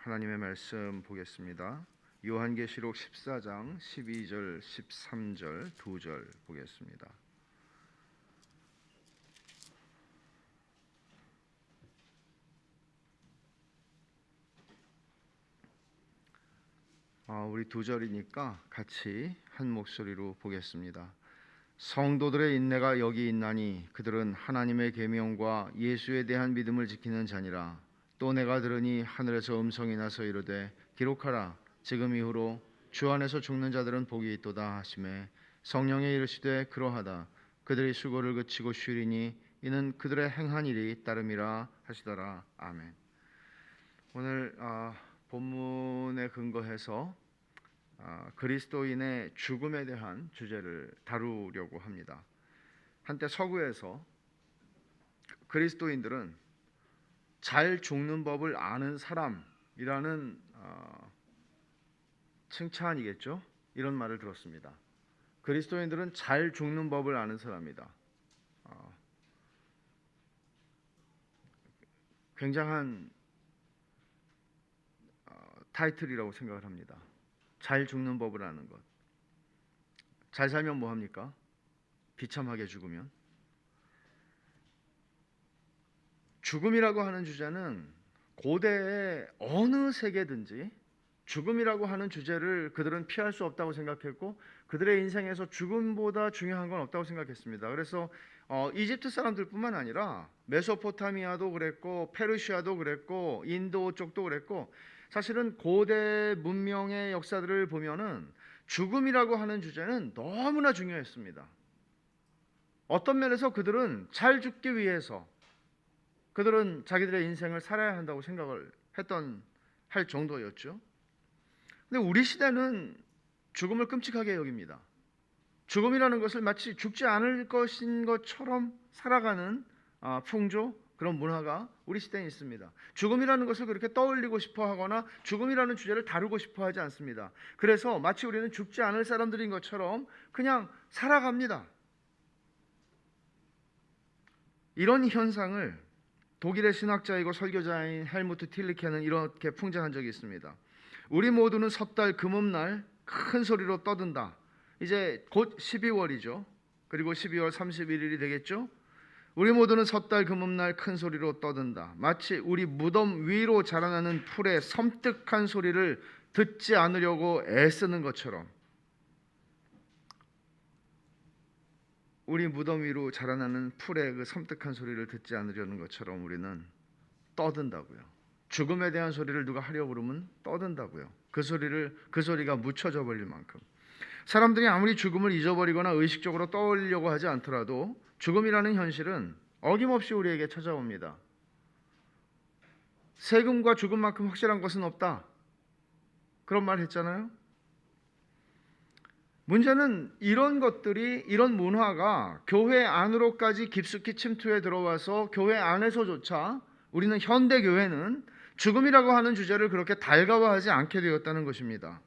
하나님의 말씀 보겠습니다. 요한계시록 14장 12절 13절 2절 보겠습니다. 우리 2절이니까 같이 한 목소리로 보겠습니다. 성도들의 인내가 여기 있나니 그들은 하나님의 계명과 예수에 대한 믿음을 지키는 자니라. 또 내가 들으니 하늘에서 음성이 나서 이르되 기록하라. 지금 이후로 주 안에서 죽는 자들은 복이 있도다 하시매 성령에 이르시되 그러하다. 그들이 수고를 그치고 쉬리니 이는 그들의 행한 일이 따름이라 하시더라. 아멘. 오늘 본문에 근거해서 그리스도인의 죽음에 대한 주제를 다루려고 합니다. 한때 서구에서 그리스도인들은 잘 죽는 법을 아는 사람이라는 칭찬이겠죠. 이런 말을 들었습니다. 그리스도인들은 잘 죽는 법을 아는 사람이다. 굉장한 타이틀이라고 생각을 합니다. 잘 죽는 법을 아는 것. 잘 살면 뭐합니까? 비참하게 죽으면. 죽음이라고 하는 주제는 고대의 어느 세계든지 죽음이라고 하는 주제를 그들은 피할 수 없다고 생각했고 그들의 인생에서 죽음보다 중요한 건 없다고 생각했습니다. 그래서 이집트 사람들뿐만 아니라 메소포타미아도 그랬고 페르시아도 그랬고 인도 쪽도 그랬고 사실은 고대 문명의 역사들을 보면은 죽음이라고 하는 주제는 너무나 중요했습니다. 어떤 면에서 그들은 잘 죽기 위해서 그들은 자기들의 인생을 살아야 한다고 생각을 할 정도였죠. 근데 우리 시대는 죽음을 끔찍하게 여깁니다. 죽음이라는 것을 마치 죽지 않을 것인 것처럼 살아가는 풍조, 그런 문화가 우리 시대에 있습니다. 죽음이라는 것을 그렇게 떠올리고 싶어 하거나 죽음이라는 주제를 다루고 싶어 하지 않습니다. 그래서 마치 우리는 죽지 않을 사람들인 것처럼 그냥 살아갑니다. 이런 현상을 독일의 신학자이고 설교자인 헬무트 틸리케는 이렇게 풍자한 적이 있습니다. 우리 모두는 섣달 금음날 큰 소리로 떠든다. 이제 곧 12월이죠. 그리고 12월 31일이 되겠죠. 우리 모두는 섣달 금음날 큰 소리로 떠든다. 마치 우리 무덤 위로 자라나는 풀의 섬뜩한 소리를 듣지 않으려고 애쓰는 것처럼 우리 무덤 위로 자라나는 풀의 그 섬뜩한 소리를 듣지 않으려는 것처럼 우리는 떠든다고요. 죽음에 대한 소리를 누가 하려고 그러면 떠든다고요. 그 소리가 묻혀져 버릴 만큼. 사람들이 아무리 죽음을 잊어버리거나 의식적으로 떠올리려고 하지 않더라도 죽음이라는 현실은 어김없이 우리에게 찾아옵니다. 세금과 죽음만큼 확실한 것은 없다. 그런 말 했잖아요. 문제는 이런 것들이, 이런 문화가 교회 안으로까지 깊숙이 침투해 들어와서 교회 안에서조차 우리는 현대 교회는 죽음이라고 하는 주제를 그렇게 달가워하지 않게 되었다는 것입니다.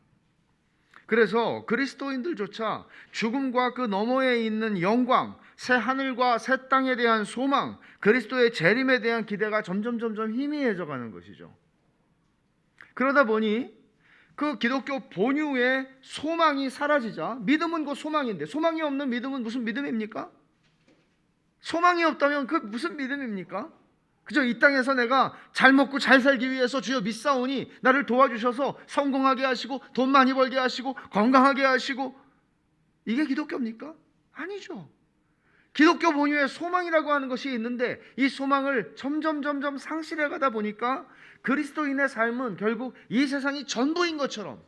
그래서 그리스도인들조차 죽음과 그 너머에 있는 영광, 새 하늘과 새 땅에 대한 소망, 그리스도의 재림에 대한 기대가 점점 희미해져 가는 것이죠. 그러다 보니 그 기독교 본유의 소망이 사라지자 믿음은 곧 소망인데 소망이 없는 믿음은 무슨 믿음입니까? 소망이 없다면 그 무슨 믿음입니까? 그저 이 땅에서 내가 잘 먹고 잘 살기 위해서 주여 믿사오니 나를 도와주셔서 성공하게 하시고 돈 많이 벌게 하시고 건강하게 하시고 이게 기독교입니까? 아니죠. 기독교 본유의 소망이라고 하는 것이 있는데 이 소망을 점점 상실해 가다 보니까 그리스도인의 삶은 결국 이 세상이 전부인 것처럼,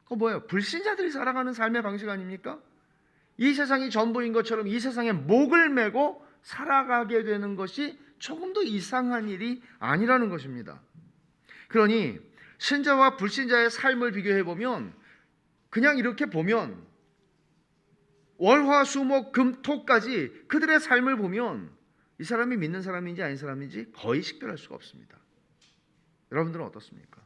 그거 뭐예요? 불신자들이 살아가는 삶의 방식 아닙니까? 이 세상이 전부인 것처럼 이 세상에 목을 메고 살아가게 되는 것이 조금도 이상한 일이 아니라는 것입니다. 그러니 신자와 불신자의 삶을 비교해 보면 그냥 이렇게 보면 월화수목금토까지 그들의 삶을 보면 이 사람이 믿는 사람인지 아닌 사람인지 거의 식별할 수가 없습니다. 여러분들은 어떻습니까?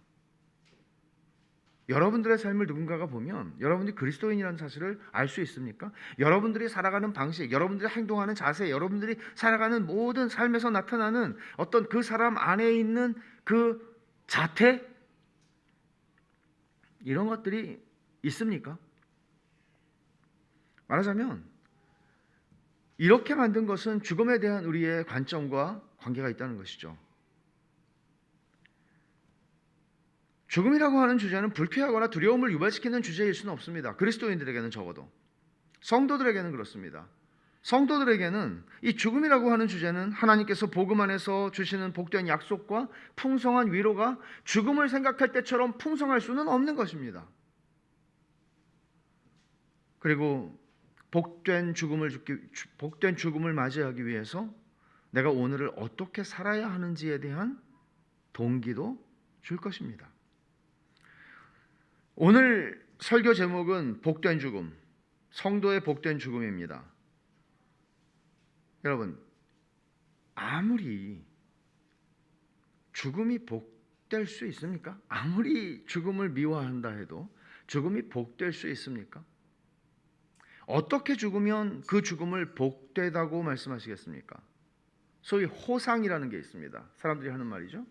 여러분들의 삶을 누군가가 보면 여러분들이 그리스도인이라는 사실을 알 수 있습니까? 여러분들이 살아가는 방식, 여러분들이 행동하는 자세, 여러분들이 살아가는 모든 삶에서 나타나는 어떤 그 사람 안에 있는 그 자퇴? 이런 것들이 있습니까? 말하자면 이렇게 만든 것은 죽음에 대한 우리의 관점과 관계가 있다는 것이죠. 죽음이라고 하는 주제는 불쾌하거나 두려움을 유발시키는 주제일 수는 없습니다. 그리스도인들에게는 적어도. 성도들에게는 그렇습니다. 성도들에게는 이 죽음이라고 하는 주제는 하나님께서 복음 안에서 주시는 복된 약속과 풍성한 위로가 죽음을 생각할 때처럼 풍성할 수는 없는 것입니다. 그리고 복된 죽음을 맞이하기 위해서 내가 오늘을 어떻게 살아야 하는지에 대한 동기도 줄 것입니다. 오늘 설교 제목은 복된 죽음, 성도의 복된 죽음입니다. 여러분, 아무리 죽음이 복될 수 있습니까? 아무리 죽음을 미워한다 해도 죽음이 복될 수 있습니까? 어떻게 죽으면 그 죽음을 복되다고 말씀하시겠습니까? 소위 호상이라는 게 있습니다. 사람들이 하는 말이죠.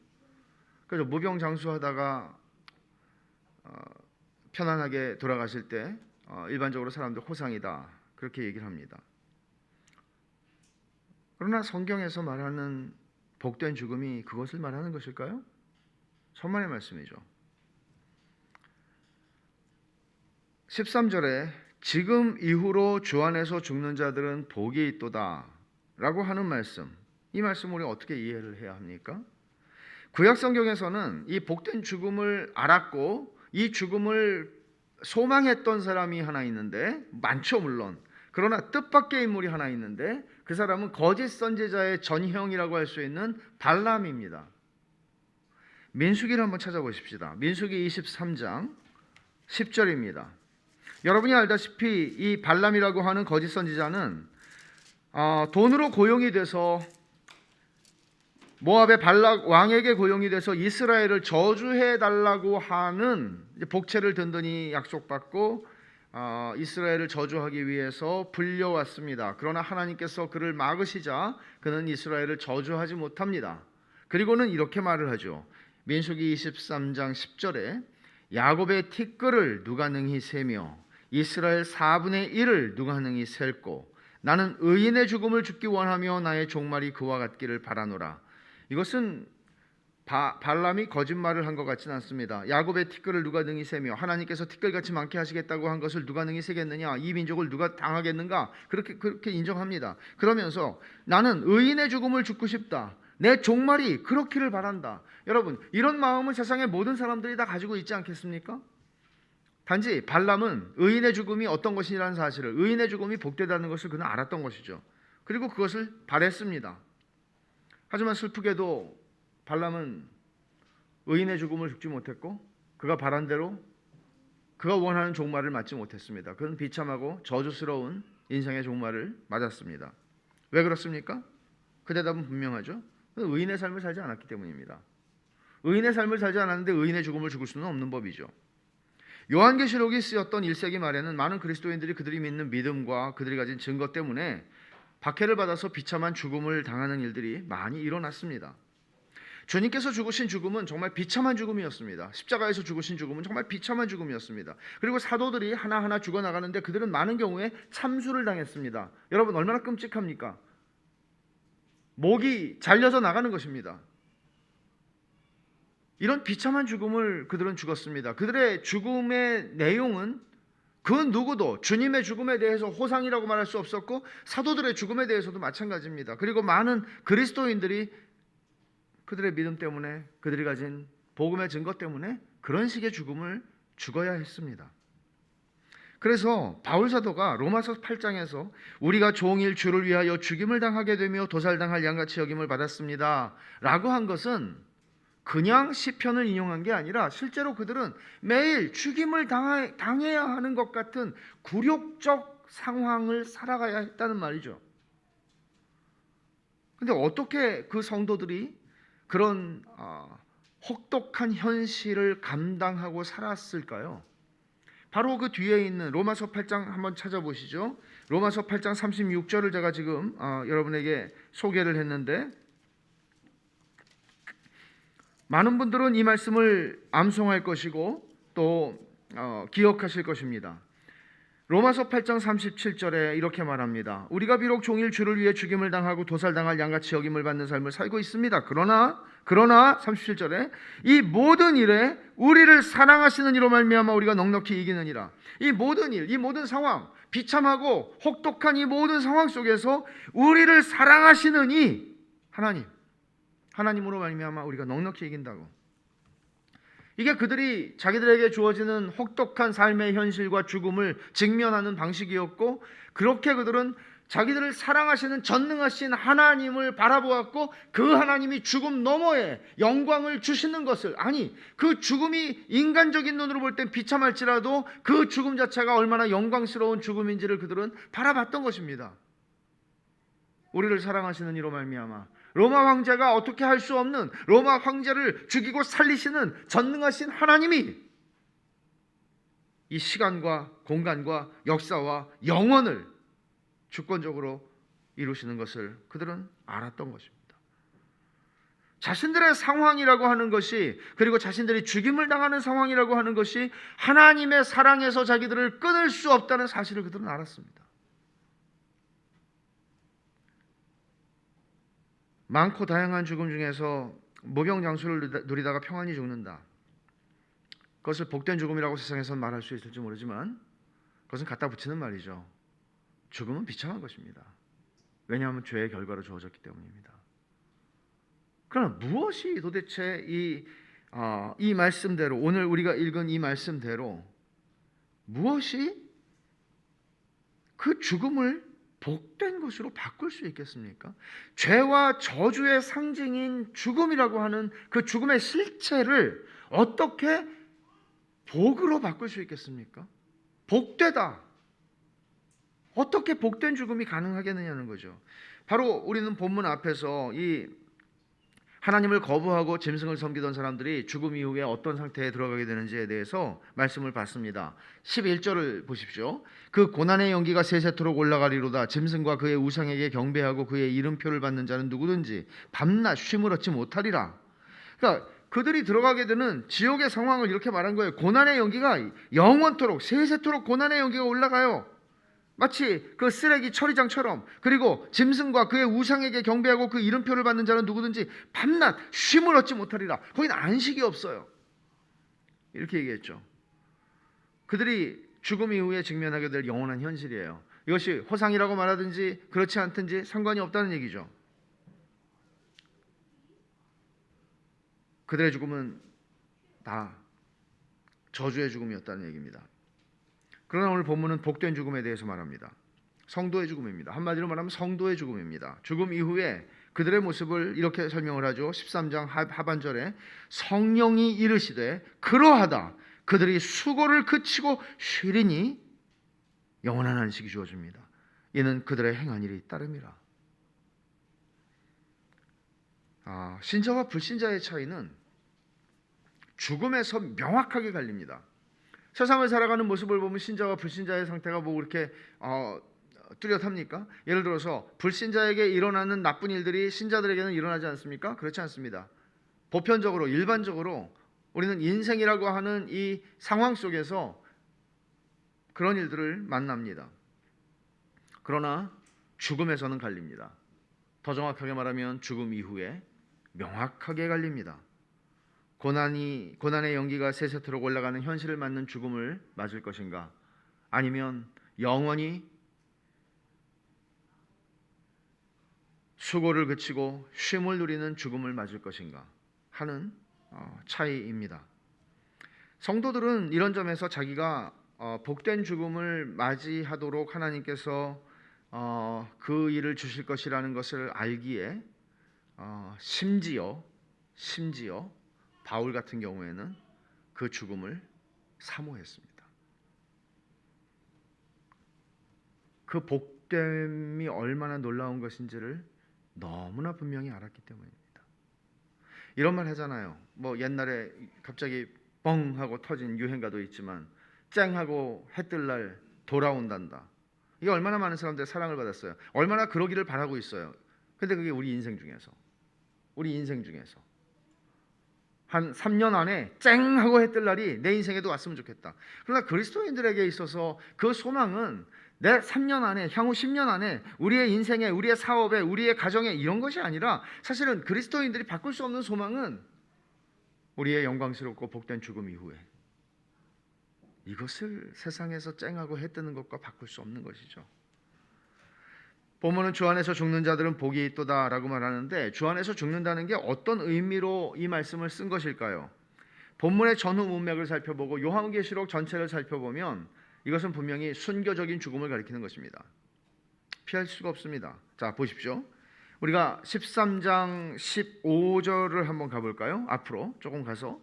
그래서 무병장수하다가 편안하게 돌아가실 때 일반적으로 사람들 호상이다 그렇게 얘기를 합니다. 그러나 성경에서 말하는 복된 죽음이 그것을 말하는 것일까요? 천만의 말씀이죠. 13절에 지금 이후로 주 안에서 죽는 자들은 복이 있도다 라고 하는 말씀, 이 말씀을 우리 어떻게 이해를 해야 합니까? 구약 성경에서는 이 복된 죽음을 알았고 이 죽음을 소망했던 사람이 하나 있는데, 많죠 물론. 그러나 뜻밖의 인물이 하나 있는데 그 사람은 거짓 선지자의 전형이라고 할 수 있는 발람입니다. 민수기를 한번 찾아보십시다. 민수기 23장 10절입니다. 여러분이 알다시피 이 발람이라고 하는 거짓 선지자는 돈으로 고용이 돼서 모압의 발락 왕에게 고용이 돼서 이스라엘을 저주해 달라고 하는 복채를 든든히 약속받고 이스라엘을 저주하기 위해서 불려왔습니다. 그러나 하나님께서 그를 막으시자 그는 이스라엘을 저주하지 못합니다. 그리고는 이렇게 말을 하죠. 민수기 23장 10절에 야곱의 티끌을 누가 능히 세며 이스라엘 4분의 1을 누가 능히 셀고 나는 의인의 죽음을 죽기 원하며 나의 종말이 그와 같기를 바라노라. 이것은 발람이 거짓말을 한 것 같지는 않습니다. 야곱의 티끌을 누가 능히 세며 하나님께서 티끌같이 많게 하시겠다고 한 것을 누가 능히 세겠느냐, 이 민족을 누가 당하겠는가, 그렇게 인정합니다. 그러면서 나는 의인의 죽음을 죽고 싶다, 내 종말이 그렇기를 바란다. 여러분, 이런 마음은 세상의 모든 사람들이 다 가지고 있지 않겠습니까? 단지 발람은 의인의 죽음이 어떤 것이라는 사실을, 의인의 죽음이 복되다는 것을 그는 알았던 것이죠. 그리고 그것을 바랬습니다. 하지만 슬프게도 발람은 의인의 죽음을 죽지 못했고 그가 바란 대로 그가 원하는 종말을 맞지 못했습니다. 그는 비참하고 저주스러운 인생의 종말을 맞았습니다. 왜 그렇습니까? 그 대답은 분명하죠. 의인의 삶을 살지 않았기 때문입니다. 의인의 삶을 살지 않았는데 의인의 죽음을 죽을 수는 없는 법이죠. 요한계시록이 쓰였던 1세기 말에는 많은 그리스도인들이 그들이 믿는 믿음과 그들이 가진 증거 때문에 박해를 받아서 비참한 죽음을 당하는 일들이 많이 일어났습니다. 주님께서 죽으신 죽음은 정말 비참한 죽음이었습니다. 십자가에서 죽으신 죽음은 정말 비참한 죽음이었습니다. 그리고 사도들이 하나하나 죽어나가는데 그들은 많은 경우에 참수를 당했습니다. 여러분, 얼마나 끔찍합니까? 목이 잘려서 나가는 것입니다. 이런 비참한 죽음을 그들은 죽었습니다. 그들의 죽음의 내용은 그 누구도 주님의 죽음에 대해서 호상이라고 말할 수 없었고 사도들의 죽음에 대해서도 마찬가지입니다. 그리고 많은 그리스도인들이 그들의 믿음 때문에, 그들이 가진 복음의 증거 때문에 그런 식의 죽음을 죽어야 했습니다. 그래서 바울 사도가 로마서 8장에서 우리가 종일 주를 위하여 죽임을 당하게 되며 도살당할 양같이 여김을 받았습니다 라고 한 것은 그냥 시편을 인용한 게 아니라 실제로 그들은 매일 죽임을 당해야 하는 것 같은 굴욕적 상황을 살아가야 했다는 말이죠. 그런데 어떻게 그 성도들이 그런 혹독한 현실을 감당하고 살았을까요? 바로 그 뒤에 있는 로마서 8장 한번 찾아보시죠. 로마서 8장 36절을 제가 지금 여러분에게 소개를 했는데 많은 분들은 이 말씀을 암송할 것이고 또 기억하실 것입니다. 로마서 8장 37절에 이렇게 말합니다. 우리가 비록 종일 주를 위해 죽임을 당하고 도살당할 양같이 여김을 받는 삶을 살고 있습니다. 그러나 37절에 이 모든 일에 우리를 사랑하시는 이로 말미암아 우리가 넉넉히 이기느니라. 이 모든 일, 이 모든 상황, 비참하고 혹독한 이 모든 상황 속에서 우리를 사랑하시는 이 하나님으로 말미암아 우리가 넉넉히 이긴다고. 이게 그들이 자기들에게 주어지는 혹독한 삶의 현실과 죽음을 직면하는 방식이었고, 그렇게 그들은 자기들을 사랑하시는 전능하신 하나님을 바라보았고, 그 하나님이 죽음 너머에 영광을 주시는 것을, 아니 그 죽음이 인간적인 눈으로 볼 땐 비참할지라도 그 죽음 자체가 얼마나 영광스러운 죽음인지를 그들은 바라봤던 것입니다. 우리를 사랑하시는 이로 말미암아 로마 황제가 어떻게 할 수 없는, 로마 황제를 죽이고 살리시는 전능하신 하나님이 이 시간과 공간과 역사와 영원을 주권적으로 이루시는 것을 그들은 알았던 것입니다. 자신들의 상황이라고 하는 것이, 그리고 자신들이 죽임을 당하는 상황이라고 하는 것이 하나님의 사랑에서 자기들을 끊을 수 없다는 사실을 그들은 알았습니다. 많고 다양한 죽음 중에서 무병장수를 누리다가 평안히 죽는다. 그것을 복된 죽음이라고 세상에서는 말할 수 있을지 모르지만 그것은 갖다 붙이는 말이죠. 죽음은 비참한 것입니다. 왜냐하면 죄의 결과로 주어졌기 때문입니다. 그러나 무엇이 도대체 이 말씀대로, 오늘 우리가 읽은 이 말씀대로 무엇이 그 죽음을 복된 것으로 바꿀 수 있겠습니까? 죄와 저주의 상징인 죽음이라고 하는 그 죽음의 실체를 어떻게 복으로 바꿀 수 있겠습니까? 복되다. 어떻게 복된 죽음이 가능하겠느냐는 거죠. 바로 우리는 본문 앞에서 이 하나님을 거부하고 짐승을 섬기던 사람들이 죽음 이후에 어떤 상태에 들어가게 되는지에 대해서 말씀을 봤습니다. 11절을 보십시오. 그 고난의 연기가 세세토록 올라가리로다. 짐승과 그의 우상에게 경배하고 그의 이름표를 받는 자는 누구든지 밤낮 쉼을 얻지 못하리라. 그러니까 그들이 들어가게 되는 지옥의 상황을 이렇게 말한 거예요. 고난의 연기가 영원토록, 세세토록 고난의 연기가 올라가요. 마치 그 쓰레기 처리장처럼. 그리고 짐승과 그의 우상에게 경배하고 그 이름표를 받는 자는 누구든지 밤낮 쉼을 얻지 못하리라. 거기는 안식이 없어요. 이렇게 얘기했죠. 그들이 죽음 이후에 직면하게 될 영원한 현실이에요. 이것이 호상이라고 말하든지 그렇지 않든지 상관이 없다는 얘기죠. 그들의 죽음은 다 저주의 죽음이었다는 얘기입니다. 그러나 오늘 본문은 복된 죽음에 대해서 말합니다. 성도의 죽음입니다. 한마디로 말하면 성도의 죽음입니다. 죽음 이후에 그들의 모습을 이렇게 설명을 하죠. 13장 하반절에 성령이 이르시되 그러하다 그들이 수고를 그치고 쉬리니 영원한 안식이 주어집니다. 이는 그들의 행한 일이 따름이라. 신자와 불신자의 차이는 죽음에서 명확하게 갈립니다. 세상을 살아가는 모습을 보면 신자와 불신자의 상태가 뭐 그렇게 뚜렷합니까? 예를 들어서 불신자에게 일어나는 나쁜 일들이 신자들에게는 일어나지 않습니까? 그렇지 않습니다. 보편적으로, 일반적으로 우리는 인생이라고 하는 이 상황 속에서 그런 일들을 만납니다. 그러나 죽음에서는 갈립니다. 더 정확하게 말하면 죽음 이후에 명확하게 갈립니다. 고난의 연기가 세세토록 올라가는 현실을 맞는 죽음을 맞을 것인가, 아니면 영원히 수고를 그치고 쉼을 누리는 죽음을 맞을 것인가 하는 차이입니다. 성도들은 이런 점에서 자기가 복된 죽음을 맞이하도록 하나님께서 그 일을 주실 것이라는 것을 알기에 심지어 바울 같은 경우에는 그 죽음을 사모했습니다. 그 복됨이 얼마나 놀라운 것인지를 너무나 분명히 알았기 때문입니다. 이런 말 하잖아요. 뭐 옛날에 갑자기 뻥 하고 터진 유행가도 있지만 쨍 하고 해 뜰 날 돌아온단다. 이게 얼마나 많은 사람들의 사랑을 받았어요. 얼마나 그러기를 바라고 있어요. 근데 그게 우리 인생 중에서 한 3년 안에 쨍 하고 해 뜰 날이 내 인생에도 왔으면 좋겠다. 그러나 그리스도인들에게 있어서 그 소망은 내 3년 안에, 향후 10년 안에 우리의 인생에, 우리의 사업에, 우리의 가정에 이런 것이 아니라, 사실은 그리스도인들이 바꿀 수 없는 소망은 우리의 영광스럽고 복된 죽음 이후에 이것을 세상에서 쨍하고 해 뜨는 것과 바꿀 수 없는 것이죠. 본문은 주 안에서 죽는 자들은 복이 있도다 라고 말하는데, 주 안에서 죽는다는 게 어떤 의미로 이 말씀을 쓴 것일까요? 본문의 전후 문맥을 살펴보고 요한계시록 전체를 살펴보면 이것은 분명히 순교적인 죽음을 가리키는 것입니다. 피할 수가 없습니다. 자, 보십시오. 우리가 13장 15절을 한번 가볼까요? 앞으로 조금 가서,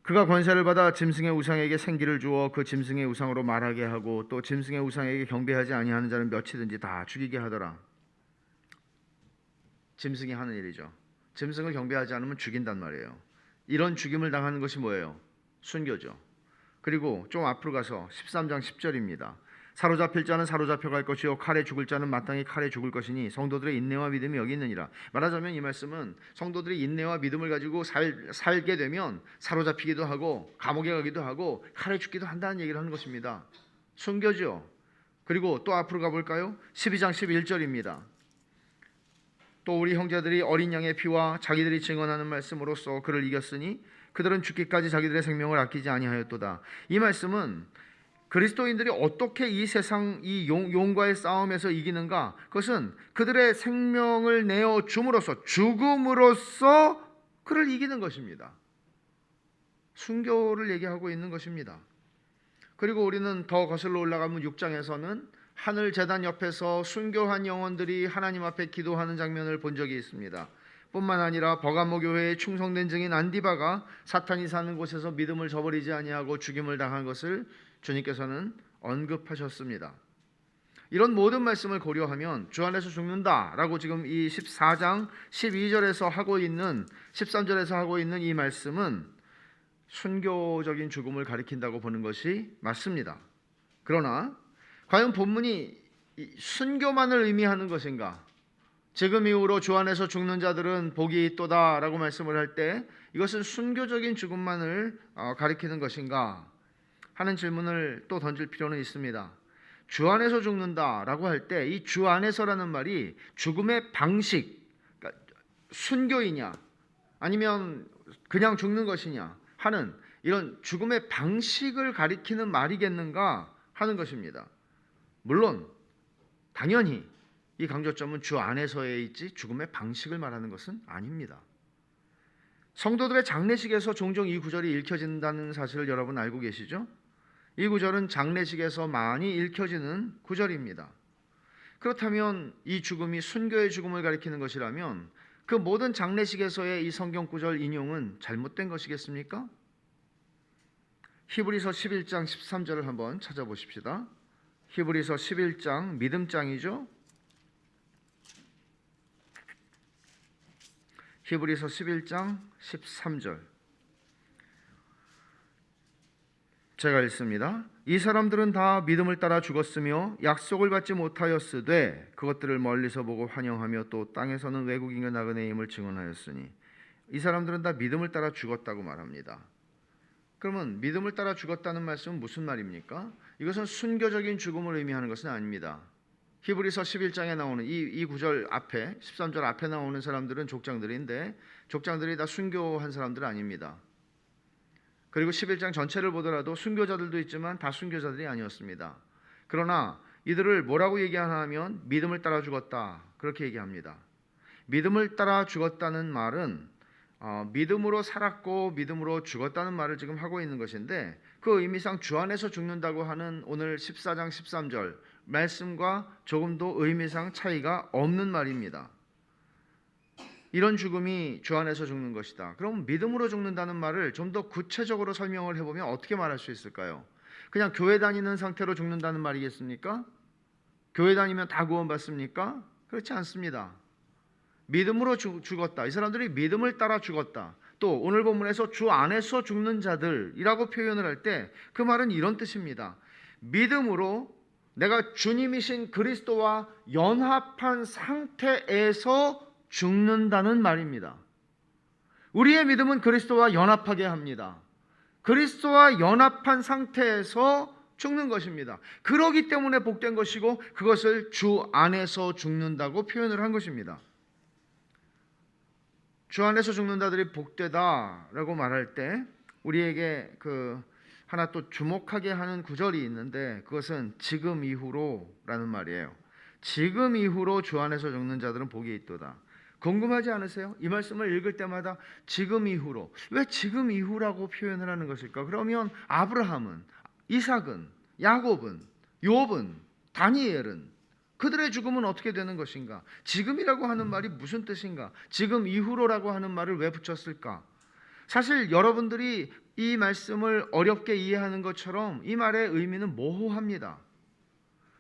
그가 권세를 받아 짐승의 우상에게 생기를 주어 그 짐승의 우상으로 말하게 하고 또 짐승의 우상에게 경배하지 아니하는 자는 몇이든지 다 죽이게 하더라. 짐승이 하는 일이죠. 짐승을 경배하지 않으면 죽인단 말이에요. 이런 죽임을 당하는 것이 뭐예요? 순교죠. 그리고 좀 앞으로 가서 13장 10절입니다. 사로잡힐 자는 사로잡혀 갈 것이요 칼에 죽을 자는 마땅히 칼에 죽을 것이니 성도들의 인내와 믿음이 여기 있느니라. 말하자면 이 말씀은 성도들이 인내와 믿음을 가지고 살게 되면 사로잡히기도 하고 감옥에 가기도 하고 칼에 죽기도 한다는 얘기를 하는 것입니다. 순교죠. 그리고 또 앞으로 가볼까요? 12장 11절입니다. 또 우리 형제들이 어린 양의 피와 자기들이 증언하는 말씀으로써 그를 이겼으니 그들은 죽기까지 자기들의 생명을 아끼지 아니하였도다. 이 말씀은 그리스도인들이 어떻게 이 세상 이 용과의 싸움에서 이기는가? 그것은 그들의 생명을 내어 줌으로써, 죽음으로써 그를 이기는 것입니다. 순교를 얘기하고 있는 것입니다. 그리고 우리는 더 거슬러 올라가면 6장에서는 하늘 제단 옆에서 순교한 영혼들이 하나님 앞에 기도하는 장면을 본 적이 있습니다. 뿐만 아니라 버가모 교회에 충성된 증인 안디바가 사탄이 사는 곳에서 믿음을 저버리지 아니하고 죽임을 당한 것을 주님께서는 언급하셨습니다. 이런 모든 말씀을 고려하면 주 안에서 죽는다라고 지금 이 14장 12절에서 하고 있는, 13절에서 하고 있는 이 말씀은 순교적인 죽음을 가리킨다고 보는 것이 맞습니다. 그러나 과연 본문이 순교만을 의미하는 것인가? 지금 이후로 주 안에서 죽는 자들은 복이 있도다 라고 말씀을 할 때 이것은 순교적인 죽음만을 가리키는 것인가 하는 질문을 또 던질 필요는 있습니다. 주 안에서 죽는다 라고 할 때 이 주 안에서라는 말이 죽음의 방식, 그러니까 순교이냐 아니면 그냥 죽는 것이냐 하는 이런 죽음의 방식을 가리키는 말이겠는가 하는 것입니다. 물론 당연히 이 강조점은 주 안에서에 있지 죽음의 방식을 말하는 것은 아닙니다. 성도들의 장례식에서 종종 이 구절이 읽혀진다는 사실을 여러분 알고 계시죠? 이 구절은 장례식에서 많이 읽혀지는 구절입니다. 그렇다면 이 죽음이 순교의 죽음을 가리키는 것이라면 그 모든 장례식에서의 이 성경 구절 인용은 잘못된 것이겠습니까? 히브리서 11장 13절을 한번 찾아보십시다. 히브리서 11장 믿음장이죠. 히브리서 11장 13절 제가 읽습니다. 이 사람들은 다 믿음을 따라 죽었으며 약속을 받지 못하였으되 그것들을 멀리서 보고 환영하며 또 땅에서는 외국인과 나그네임을 증언하였으니, 이 사람들은 다 믿음을 따라 죽었다고 말합니다. 그러면 믿음을 따라 죽었다는 말씀은 무슨 말입니까? 이것은 순교적인 죽음을 의미하는 것은 아닙니다. 히브리서 11장에 나오는 이 구절 앞에 13절 앞에 나오는 사람들은 족장들인데 족장들이 다 순교한 사람들은 아닙니다. 그리고 11장 전체를 보더라도 순교자들도 있지만 다 순교자들이 아니었습니다. 그러나 이들을 뭐라고 얘기하나 하면 믿음을 따라 죽었다 그렇게 얘기합니다. 믿음을 따라 죽었다는 말은 믿음으로 살았고 믿음으로 죽었다는 말을 지금 하고 있는 것인데, 그 의미상 주 안에서 죽는다고 하는 오늘 14장 13절 말씀과 조금도 의미상 차이가 없는 말입니다. 이런 죽음이 주 안에서 죽는 것이다. 그럼 믿음으로 죽는다는 말을 좀 더 구체적으로 설명을 해보면 어떻게 말할 수 있을까요? 그냥 교회 다니는 상태로 죽는다는 말이겠습니까? 교회 다니면 다 구원받습니까? 그렇지 않습니다. 믿음으로 죽었다. 이 사람들이 믿음을 따라 죽었다. 또 오늘 본문에서 주 안에서 죽는 자들이라고 표현을 할 때 그 말은 이런 뜻입니다. 믿음으로 내가 주님이신 그리스도와 연합한 상태에서 죽는다는 말입니다. 우리의 믿음은 그리스도와 연합하게 합니다. 그리스도와 연합한 상태에서 죽는 것입니다. 그러기 때문에 복된 것이고 그것을 주 안에서 죽는다고 표현을 한 것입니다. 주 안에서 죽는다들이 복되다라고 말할 때 우리에게 하나 또 주목하게 하는 구절이 있는데 그것은 지금 이후로라는 말이에요. 지금 이후로 주 안에서 죽는 자들은 복이 있도다. 궁금하지 않으세요? 이 말씀을 읽을 때마다 지금 이후로, 왜 지금 이후라고 표현을 하는 것일까? 그러면 아브라함은, 이삭은, 야곱은, 욥은, 다니엘은 그들의 죽음은 어떻게 되는 것인가? 지금이라고 하는 말이 무슨 뜻인가? 지금 이후로라고 하는 말을 왜 붙였을까? 사실 여러분들이 이 말씀을 어렵게 이해하는 것처럼 이 말의 의미는 모호합니다.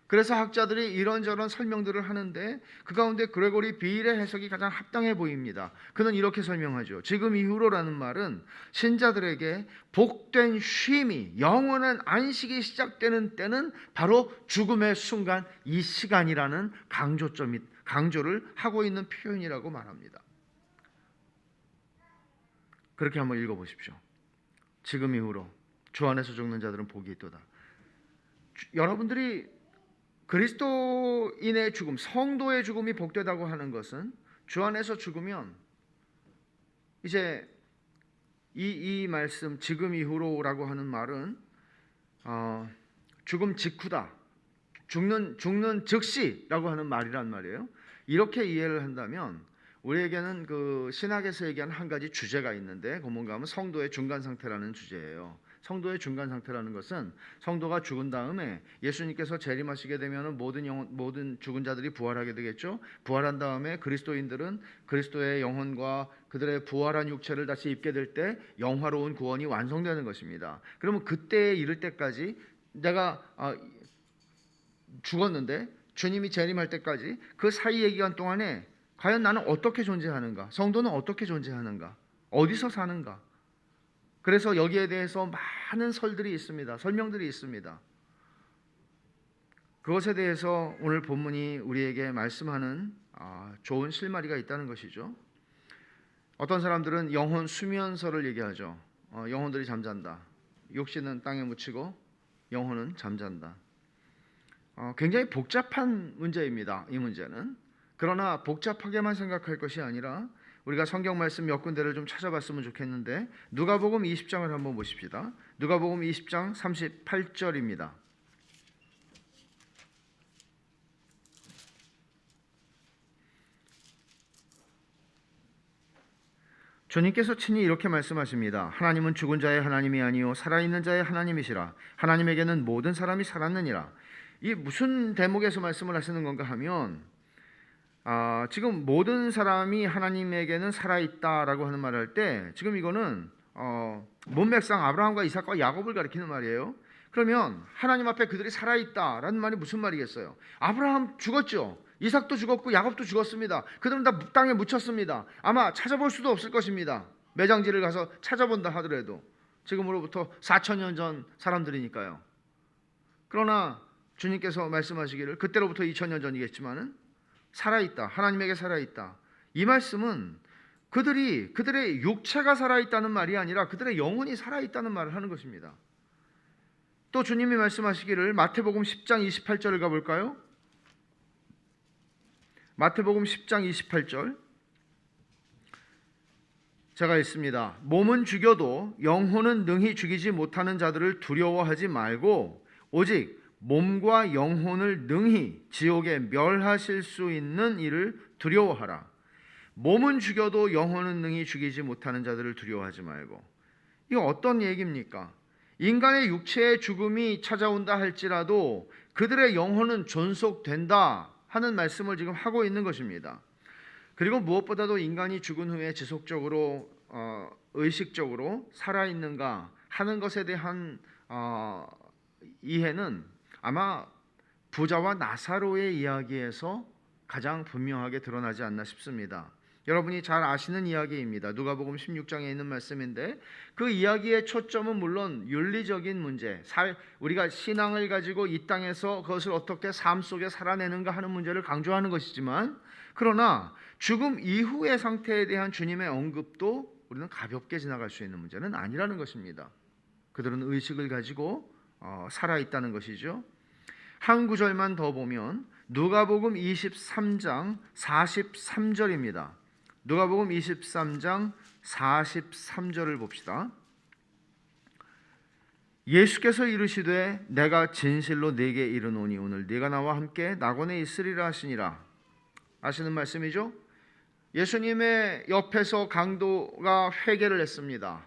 그래서 학자들이 이런저런 설명들을 하는데 그 가운데 그레고리 비일의 해석이 가장 합당해 보입니다. 그는 이렇게 설명하죠. 지금 이후로라는 말은 신자들에게 복된 쉼이, 영원한 안식이 시작되는 때는 바로 죽음의 순간, 이 시간이라는 강조를 하고 있는 표현이라고 말합니다. 그렇게 한번 읽어보십시오. 지금 이후로 주 안에서 죽는 자들은 복이 있도다. 여러분들이 그리스도인의 죽음, 성도의 죽음이 복되다고 하는 것은 주 안에서 죽으면 이제 이 말씀 지금 이후로라고 하는 말은 죽음 직후다, 죽는 즉시라고 하는 말이란 말이에요. 이렇게 이해를 한다면 우리에게는 그 신학에서 얘기하는 한 가지 주제가 있는데 그 뭔가 하면 성도의 중간 상태라는 주제예요. 성도의 중간 상태라는 것은 성도가 죽은 다음에 예수님께서 재림하시게 되면 모든 죽은 자들이 부활하게 되겠죠. 부활한 다음에 그리스도인들은 그리스도의 영혼과 그들의 부활한 육체를 다시 입게 될 때 영화로운 구원이 완성되는 것입니다. 그러면 그때에 이를 때까지 내가 죽었는데 주님이 재림할 때까지 그 사이의 기간 동안에 과연 나는 어떻게 존재하는가? 성도는 어떻게 존재하는가? 어디서 사는가? 그래서 여기에 대해서 많은 설들이 있습니다. 설명들이 있습니다. 그것에 대해서 오늘 본문이 우리에게 말씀하는 좋은 실마리가 있다는 것이죠. 어떤 사람들은 영혼 수면설을 얘기하죠. 영혼들이 잠잔다. 육신은 땅에 묻히고 영혼은 잠잔다. 굉장히 복잡한 문제입니다. 이 문제는. 그러나 복잡하게만 생각할 것이 아니라 우리가 성경 말씀 몇 군데를 좀 찾아봤으면 좋겠는데 누가복음 20장을 한번 보십시다. 누가복음 20장 38절입니다. 주님께서 친히 이렇게 말씀하십니다. 하나님은 죽은 자의 하나님이 아니요 살아있는 자의 하나님이시라. 하나님에게는 모든 사람이 살았느니라. 이 무슨 대목에서 말씀을 하시는 건가 하면 지금 모든 사람이 하나님에게는 살아있다라고 하는 말을 할 때 지금 이거는 문맥상 아브라함과 이삭과 야곱을 가리키는 말이에요. 그러면 하나님 앞에 그들이 살아있다라는 말이 무슨 말이겠어요? 아브라함 죽었죠. 이삭도 죽었고 야곱도 죽었습니다. 그들은 다 땅에 묻혔습니다. 아마 찾아볼 수도 없을 것입니다. 매장지를 가서 찾아본다 하더라도 지금으로부터 4,000년 전 사람들이니까요. 그러나 주님께서 말씀하시기를 그때로부터 2,000년 전이겠지만은 살아있다. 하나님에게 살아있다. 이 말씀은 그들의 육체가 살아있다는 말이 아니라 그들의 영혼이 살아있다는 말을 하는 것입니다. 또 주님이 말씀하시기를 마태복음 10장 28절을 가볼까요? 마태복음 10장 28절 제가 읽습니다. 몸은 죽여도 영혼은 능히 죽이지 못하는 자들을 두려워하지 말고 오직 몸과 영혼을 능히 지옥에 멸하실 수 있는 이를 두려워하라. 몸은 죽여도 영혼은 능히 죽이지 못하는 자들을 두려워하지 말고. 이거 어떤 얘기입니까? 인간의 육체의 죽음이 찾아온다 할지라도 그들의 영혼은 존속된다 하는 말씀을 지금 하고 있는 것입니다. 그리고 무엇보다도 인간이 죽은 후에 지속적으로 의식적으로 살아있는가 하는 것에 대한 이해는 아마 부자와 나사로의 이야기에서 가장 분명하게 드러나지 않나 싶습니다. 여러분이 잘 아시는 이야기입니다. 누가복음 16장에 있는 말씀인데 그 이야기의 초점은 물론 윤리적인 문제, 우리가 신앙을 가지고 이 땅에서 그것을 어떻게 삶 속에 살아내는가 하는 문제를 강조하는 것이지만 그러나 죽음 이후의 상태에 대한 주님의 언급도 우리는 가볍게 지나갈 수 있는 문제는 아니라는 것입니다. 그들은 의식을 가지고 살아있다는 것이죠. 한 구절만 더 보면 누가복음 23장 43절입니다. 누가복음 23장 43절을 봅시다. 예수께서 이르시되 내가 진실로 네게 이르노니 오늘 네가 나와 함께 낙원에 있으리라 하시니라. 아시는 말씀이죠? 예수님의 옆에서 강도가 회개를 했습니다.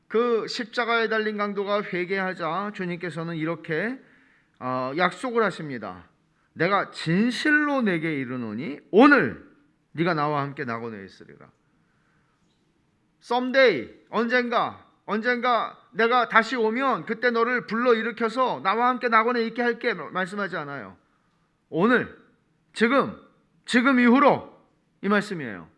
그 십자가에 달린 강도가 회개하자 주님께서는 이렇게 약속을 하십니다. 내가 진실로 네게 이르노니 오늘 네가 나와 함께 낙원에 있으리라. someday, 언젠가 내가 다시 오면 그때 너를 불러일으켜서 나와 함께 낙원에 있게 할게 말씀하지 않아요. 오늘, 지금 이후로 이 말씀이에요.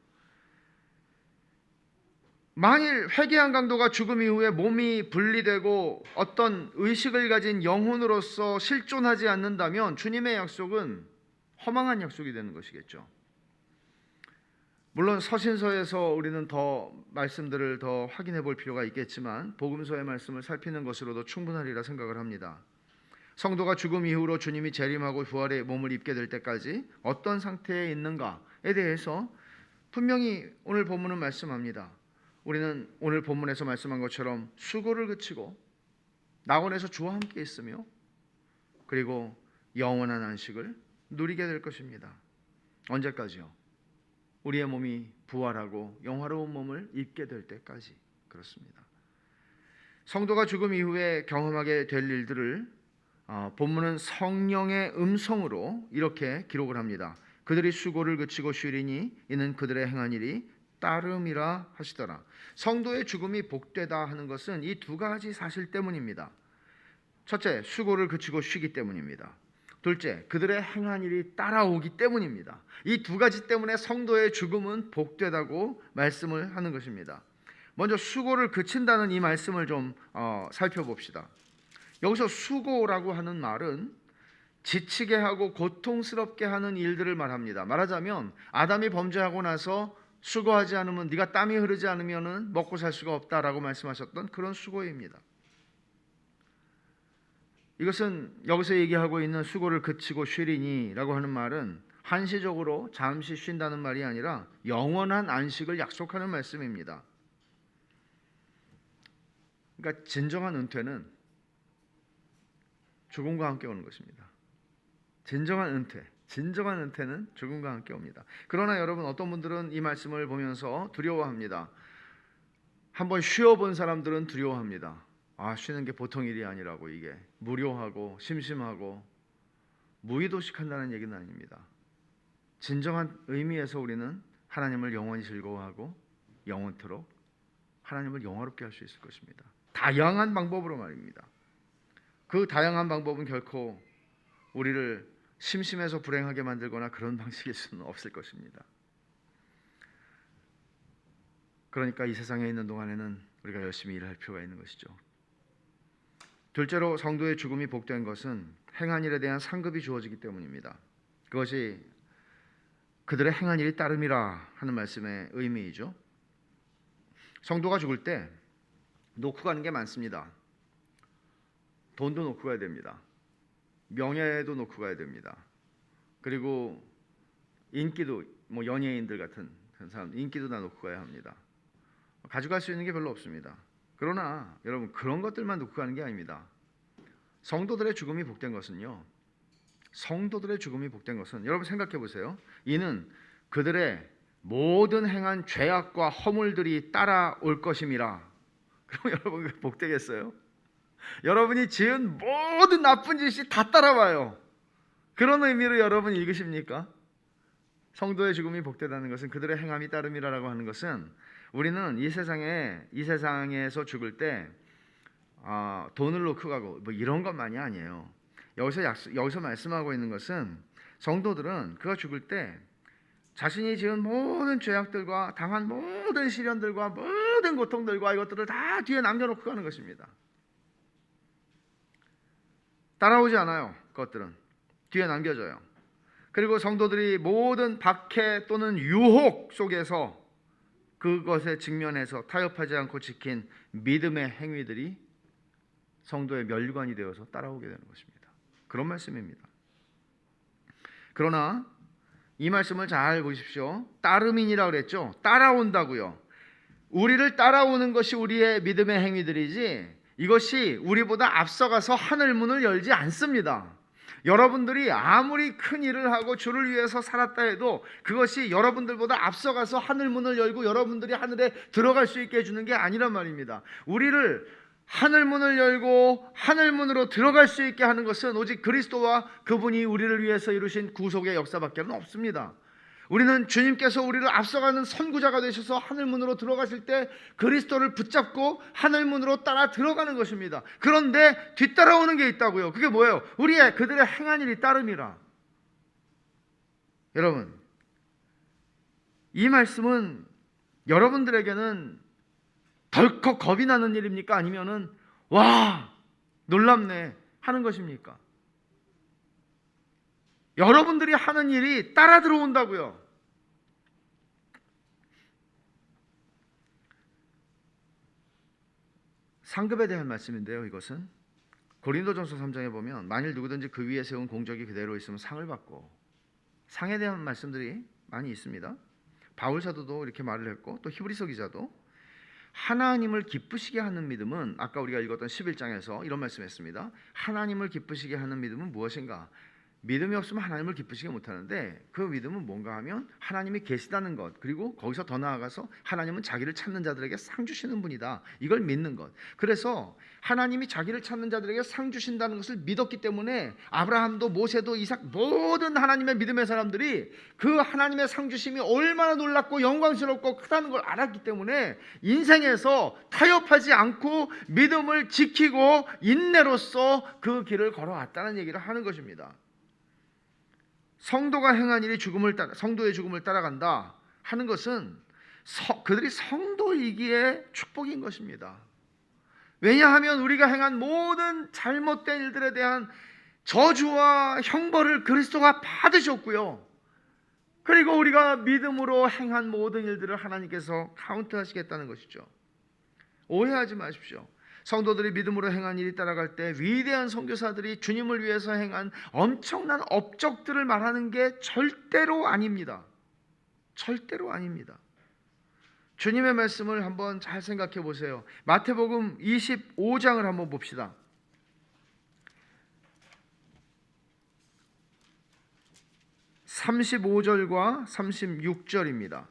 만일 회개한 강도가 죽음 이후에 몸이 분리되고 어떤 의식을 가진 영혼으로서 실존하지 않는다면 주님의 약속은 허망한 약속이 되는 것이겠죠. 물론 서신서에서 우리는 더 말씀들을 더 확인해 볼 필요가 있겠지만 복음서의 말씀을 살피는 것으로도 충분하리라 생각을 합니다. 성도가 죽음 이후로 주님이 재림하고 부활의 몸을 입게 될 때까지 어떤 상태에 있는가에 대해서 분명히 오늘 본문은 말씀합니다. 우리는 오늘 본문에서 말씀한 것처럼 수고를 그치고 낙원에서 주와 함께 있으며 그리고 영원한 안식을 누리게 될 것입니다. 언제까지요? 우리의 몸이 부활하고 영화로운 몸을 입게 될 때까지 그렇습니다. 성도가 죽음 이후에 경험하게 될 일들을 본문은 성령의 음성으로 이렇게 기록을 합니다. 그들이 수고를 그치고 쉬리니 이는 그들의 행한 일이 따름이라 하시더라. 성도의 죽음이 복되다 하는 것은 이 두 가지 사실 때문입니다. 첫째, 수고를 그치고 쉬기 때문입니다. 둘째, 그들의 행한 일이 따라오기 때문입니다. 이 두 가지 때문에 성도의 죽음은 복되다고 말씀을 하는 것입니다. 먼저 수고를 그친다는 이 말씀을 좀 살펴봅시다. 여기서 수고라고 하는 말은 지치게 하고 고통스럽게 하는 일들을 말합니다. 말하자면 아담이 범죄하고 나서 수고하지 않으면 네가 땀이 흐르지 않으면 먹고 살 수가 없다라고 말씀하셨던 그런 수고입니다. 이것은 여기서 얘기하고 있는 수고를 그치고 쉬리니라고 하는 말은 한시적으로 잠시 쉰다는 말이 아니라 영원한 안식을 약속하는 말씀입니다. 그러니까 진정한 은퇴는 죽음과 함께 오는 것입니다. 진정한 은퇴는 죽음과 함께 옵니다. 그러나 여러분, 어떤 분들은 이 말씀을 보면서 두려워합니다. 한번 쉬어본 사람들은 두려워합니다. 쉬는 게 보통 일이 아니라고, 이게 무료하고 심심하고 무의도식한다는 얘기는 아닙니다. 진정한 의미에서 우리는 하나님을 영원히 즐거워하고 영원토록 하나님을 영화롭게 할 수 있을 것입니다. 다양한 방법으로 말입니다. 그 다양한 방법은 결코 우리를 심심해서 불행하게 만들거나 그런 방식일 수는 없을 것입니다. 그러니까 이 세상에 있는 동안에는 우리가 열심히 일할 필요가 있는 것이죠. 둘째로 성도의 죽음이 복된 것은 행한 일에 대한 상급이 주어지기 때문입니다. 그것이 그들의 행한 일이 따름이라 하는 말씀의 의미이죠. 성도가 죽을 때 놓고 가는 게 많습니다. 돈도 놓고 가야 됩니다. 명예도 놓고 가야 됩니다. 그리고 인기도, 연예인들 같은 사람 인기도 다 놓고 가야 합니다. 가져갈 수 있는 게 별로 없습니다. 그러나 여러분, 그런 것들만 놓고 가는 게 아닙니다. 성도들의 죽음이 복된 것은요, 여러분 생각해 보세요. 이는 그들의 모든 행한 죄악과 허물들이 따라올 것임이라. 그럼 여러분 복되겠어요? 여러분이 지은 모든 나쁜 짓이 다 따라와요. 그런 의미로 여러분 읽으십니까? 성도의 죽음이 복되다는 것은 그들의 행함이 따름이라고 하는 것은 우리는 이 세상에서 죽을 때 돈을 놓고 가고 이런 것만이 아니에요. 여기서 말씀하고 있는 것은 성도들은 그가 죽을 때 자신이 지은 모든 죄악들과 당한 모든 시련들과 모든 고통들과 이것들을 다 뒤에 남겨놓고 가는 것입니다. 따라오지 않아요. 그것들은 뒤에 남겨져요. 그리고 성도들이 모든 박해 또는 유혹 속에서 그것에 직면해서 타협하지 않고 지킨 믿음의 행위들이 성도의 멸관이 되어서 따라오게 되는 것입니다. 그런 말씀입니다. 그러나 이 말씀을 잘 보십시오. 따름인이라고 그랬죠. 따라온다고요. 우리를 따라오는 것이 우리의 믿음의 행위들이지, 이것이 우리보다 앞서가서 하늘문을 열지 않습니다. 여러분들이 아무리 큰 일을 하고 주를 위해서 살았다 해도 그것이 여러분들보다 앞서가서 하늘문을 열고 여러분들이 하늘에 들어갈 수 있게 해주는 게 아니란 말입니다. 우리를 하늘문을 열고 하늘문으로 들어갈 수 있게 하는 것은 오직 그리스도와 그분이 우리를 위해서 이루신 구속의 역사밖에 없습니다. 우리는 주님께서 우리를 앞서가는 선구자가 되셔서 하늘문으로 들어가실 때 그리스도를 붙잡고 하늘문으로 따라 들어가는 것입니다. 그런데 뒤따라오는 게 있다고요. 그게 뭐예요? 그들의 행한 일이 따름이라. 여러분, 이 말씀은 여러분들에게는 덜컥 겁이 나는 일입니까? 아니면은 와, 놀랍네 하는 것입니까? 여러분들이 하는 일이 따라 들어온다고요. 상급에 대한 말씀인데요. 이것은 고린도전서 3장에 보면 만일 누구든지 그 위에 세운 공적이 그대로 있으면 상을 받고, 상에 대한 말씀들이 많이 있습니다. 바울 사도도 이렇게 말을 했고 또 히브리서 기자도 하나님을 기쁘시게 하는 믿음은, 아까 우리가 읽었던 11장에서 이런 말씀했습니다. 하나님을 기쁘시게 하는 믿음은 무엇인가? 믿음이 없으면 하나님을 기쁘시게 못하는데 그 믿음은 뭔가 하면 하나님이 계시다는 것, 그리고 거기서 더 나아가서 하나님은 자기를 찾는 자들에게 상 주시는 분이다, 이걸 믿는 것. 그래서 하나님이 자기를 찾는 자들에게 상 주신다는 것을 믿었기 때문에 아브라함도 모세도 이삭, 모든 하나님의 믿음의 사람들이 그 하나님의 상 주심이 얼마나 놀랍고 영광스럽고 크다는 걸 알았기 때문에 인생에서 타협하지 않고 믿음을 지키고 인내로서 그 길을 걸어왔다는 얘기를 하는 것입니다. 성도가 행한 일이 성도의 죽음을 따라간다 하는 것은 그들이 성도이기에 축복인 것입니다. 왜냐하면 우리가 행한 모든 잘못된 일들에 대한 저주와 형벌을 그리스도가 받으셨고요. 그리고 우리가 믿음으로 행한 모든 일들을 하나님께서 카운트하시겠다는 것이죠. 오해하지 마십시오. 성도들이 믿음으로 행한 일이 따라갈 때 위대한 선교사들이 주님을 위해서 행한 엄청난 업적들을 말하는 게 절대로 아닙니다. 절대로 아닙니다. 주님의 말씀을 한번 잘 생각해 보세요. 마태복음 25장을 한번 봅시다. (35절과 36절입니다)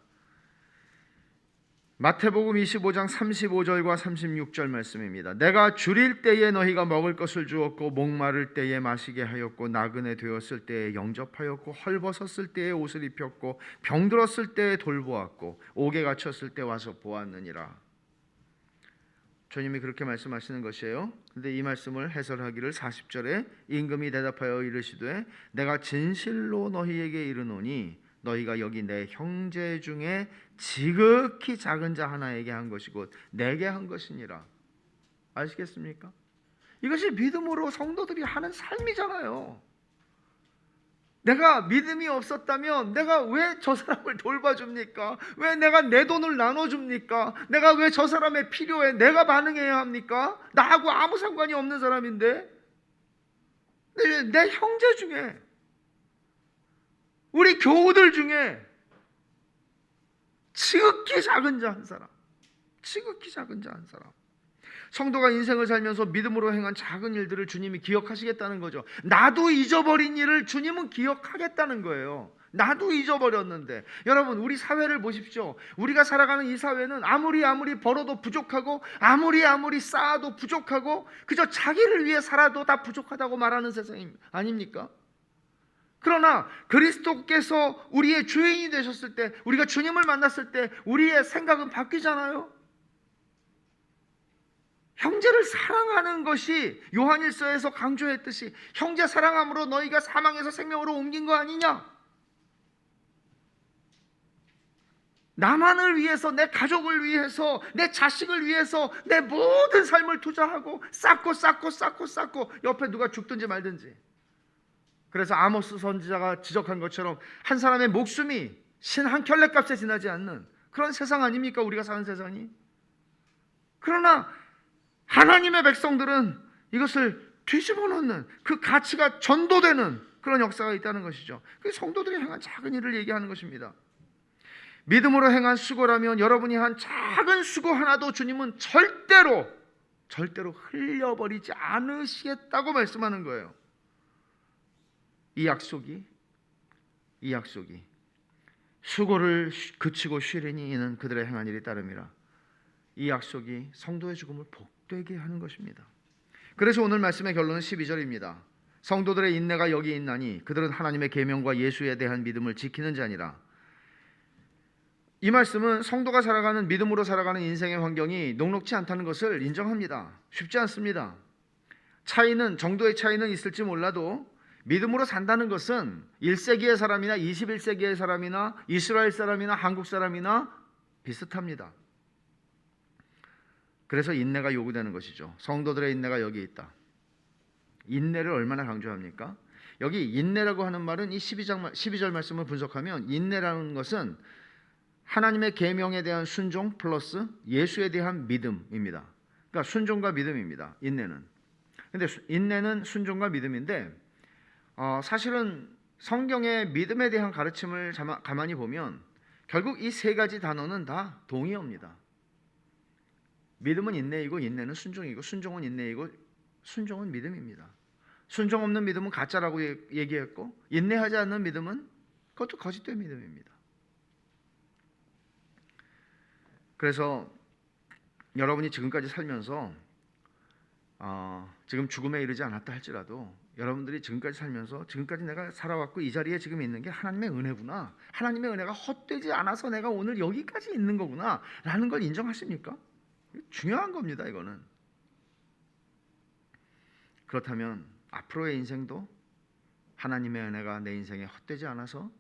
마태복음 25장 35절과 36절 말씀입니다. 내가 줄일 때에 너희가 먹을 것을 주었고 목마를 때에 마시게 하였고 나그네 되었을 때에 영접하였고 헐벗었을 때에 옷을 입혔고 병들었을 때에 돌보았고 옥에 갇혔을 때 와서 보았느니라. 주님이 그렇게 말씀하시는 것이에요. 근데 이 말씀을 해설하기를 40절에 임금이 대답하여 이르시되 내가 진실로 너희에게 이르노니 너희가 여기 내 형제 중에 지극히 작은 자 하나에게 한 것이 곧 내게 한 것이니라. 아시겠습니까? 이것이 믿음으로 성도들이 하는 삶이잖아요. 내가 믿음이 없었다면 내가 왜 저 사람을 돌봐줍니까? 왜 내가 내 돈을 나눠줍니까? 내가 왜 저 사람의 필요에 내가 반응해야 합니까? 나하고 아무 상관이 없는 사람인데. 내 형제 중에, 우리 교우들 중에 지극히 작은 자 한 사람, 지극히 작은 자 한 사람. 성도가 인생을 살면서 믿음으로 행한 작은 일들을 주님이 기억하시겠다는 거죠. 나도 잊어버린 일을 주님은 기억하겠다는 거예요. 나도 잊어버렸는데. 여러분, 우리 사회를 보십시오. 우리가 살아가는 이 사회는 아무리 벌어도 부족하고 아무리 쌓아도 부족하고 그저 자기를 위해 살아도 다 부족하다고 말하는 세상 아닙니까? 그러나 그리스도께서 우리의 주인이 되셨을 때, 우리가 주님을 만났을 때 우리의 생각은 바뀌잖아요. 형제를 사랑하는 것이 요한일서에서 강조했듯이 형제 사랑함으로 너희가 사망에서 생명으로 옮긴 거 아니냐? 나만을 위해서, 내 가족을 위해서, 내 자식을 위해서 내 모든 삶을 투자하고 쌓고 옆에 누가 죽든지 말든지. 그래서 아모스 선지자가 지적한 것처럼 한 사람의 목숨이 신 한 켤레값에 지나지 않는 그런 세상 아닙니까? 우리가 사는 세상이. 그러나 하나님의 백성들은 이것을 뒤집어 놓는, 그 가치가 전도되는 그런 역사가 있다는 것이죠. 그 성도들이 행한 작은 일을 얘기하는 것입니다. 믿음으로 행한 수고라면 여러분이 한 작은 수고 하나도 주님은 절대로 흘려버리지 않으시겠다고 말씀하는 거예요. 이 약속이 수고를 그치고 쉬리니 이는 그들의 행한 일이 따름이라. 이 약속이 성도의 죽음을 복되게 하는 것입니다. 그래서 오늘 말씀의 결론은 12절입니다. 성도들의 인내가 여기 있나니 그들은 하나님의 계명과 예수에 대한 믿음을 지키는 자니라. 이 말씀은 성도가 살아가는, 믿음으로 살아가는 인생의 환경이 녹록지 않다는 것을 인정합니다. 쉽지 않습니다. 정도의 차이는 있을지 몰라도 믿음으로 산다는 것은 1세기의 사람이나 21세기의 사람이나 이스라엘 사람이나 한국 사람이나 비슷합니다. 그래서 인내가 요구되는 것이죠. 성도들의 인내가 여기 있다. 인내를 얼마나 강조합니까? 여기 인내라고 하는 말은 이 12절 말씀을 분석하면 인내라는 것은 하나님의 계명에 대한 순종 플러스 예수에 대한 믿음입니다. 그러니까 순종과 믿음입니다. 인내는. 근데 인내는 순종과 믿음인데 사실은 성경의 믿음에 대한 가르침을 가만히 보면 결국 이 세 가지 단어는 다 동의어입니다. 믿음은 인내이고 인내는 순종이고 순종은 인내이고 순종은 믿음입니다. 순종 없는 믿음은 가짜라고 얘기했고 인내하지 않는 믿음은 그것도 거짓된 믿음입니다. 그래서 여러분이 지금까지 살면서 지금 죽음에 이르지 않았다 할지라도 여러분들이 지금까지 살면서 지금까지 내가 살아왔고 이 자리에 지금 있는 게 하나님의 은혜구나, 하나님의 은혜가 헛되지 않아서 내가 오늘 여기까지 있는 거구나 라는 걸 인정하십니까? 중요한 겁니다. 이거는. 그렇다면 앞으로의 인생도 하나님의 은혜가 내 인생에 헛되지 않아서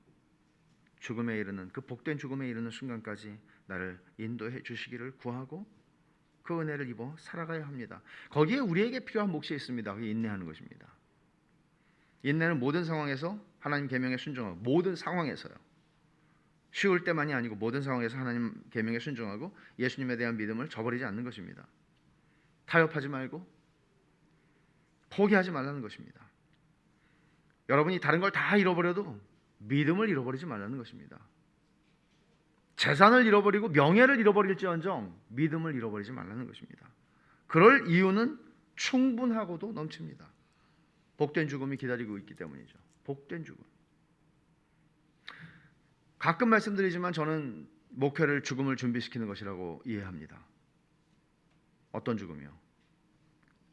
죽음에 이르는, 그 복된 죽음에 이르는 순간까지 나를 인도해 주시기를 구하고 그 은혜를 입어 살아가야 합니다. 거기에 우리에게 필요한 몫이 있습니다. 그게 인내하는 것입니다. 인내는 모든 상황에서 하나님 계명에 순종하고, 모든 상황에서요. 쉬울 때만이 아니고 모든 상황에서 하나님 계명에 순종하고 예수님에 대한 믿음을 저버리지 않는 것입니다. 타협하지 말고 포기하지 말라는 것입니다. 여러분이 다른 걸 다 잃어버려도 믿음을 잃어버리지 말라는 것입니다. 재산을 잃어버리고 명예를 잃어버릴지언정 믿음을 잃어버리지 말라는 것입니다. 그럴 이유는 충분하고도 넘칩니다. 복된 죽음이 기다리고 있기 때문이죠. 복된 죽음. 가끔 말씀드리지만 저는 목회를 죽음을 준비시키는 것이라고 이해합니다. 어떤 죽음이요?